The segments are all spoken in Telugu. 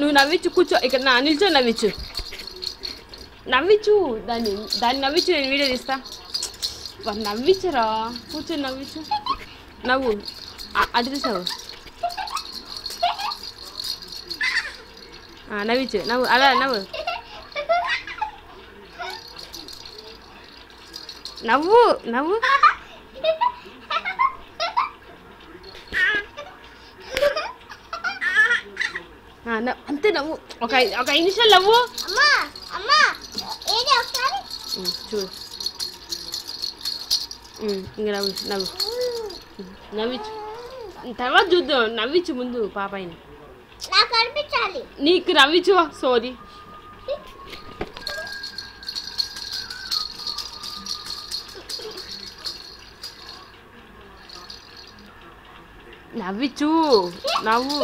నువ్వు నవ్వించు కూర్చో ఇక్కడ నా నిల్చో నవ్వించు నవ్వించు దాన్ని నవ్వించు నేను వీడియో తీస్తా నవ్వించరా కూర్చొని నవ్వించు నవ్వు అటు తీసావు నవ్వించు నవ్వు అలా నవ్వు నవ్వు నవ్వు అంతే నవ్వు ఒక 5 నిమిషాలు నవ్వు చూడు ఇంకా నవ్వు నవ్వించు తర్వాత చూద్దాం నవ్వించు ముందు పాపాయిని నీకు నవ్వించు సారీ నవ్వించు నవ్వు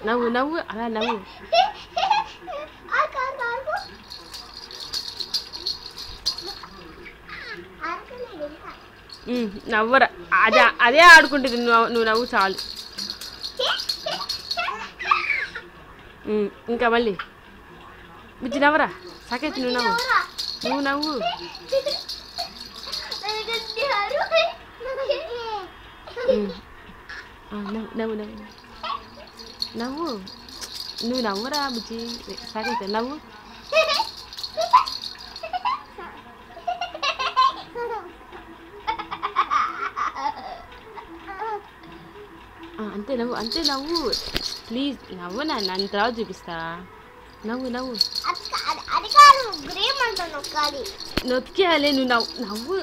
నవ్వు నవ్వు అలా నవ్వు నవ్వరా అదే ఆడుకుంటుంది నువ్వు నవ్వు చాలు ఇంకా మళ్ళీ బుజ్జి నవ్వరా సాకేత్ నువ్వు నవ్వు నవ్వు నవ్వు నువ్వు నవ్వరా బుజ్జి సాకేత్ నవ్వు అంతే నవ్వు ప్లీజ్ నవ్వు నన్ను తర్వాత చూపిస్తా నవ్వు నొక్కేయాలి నువ్వు నవ్వు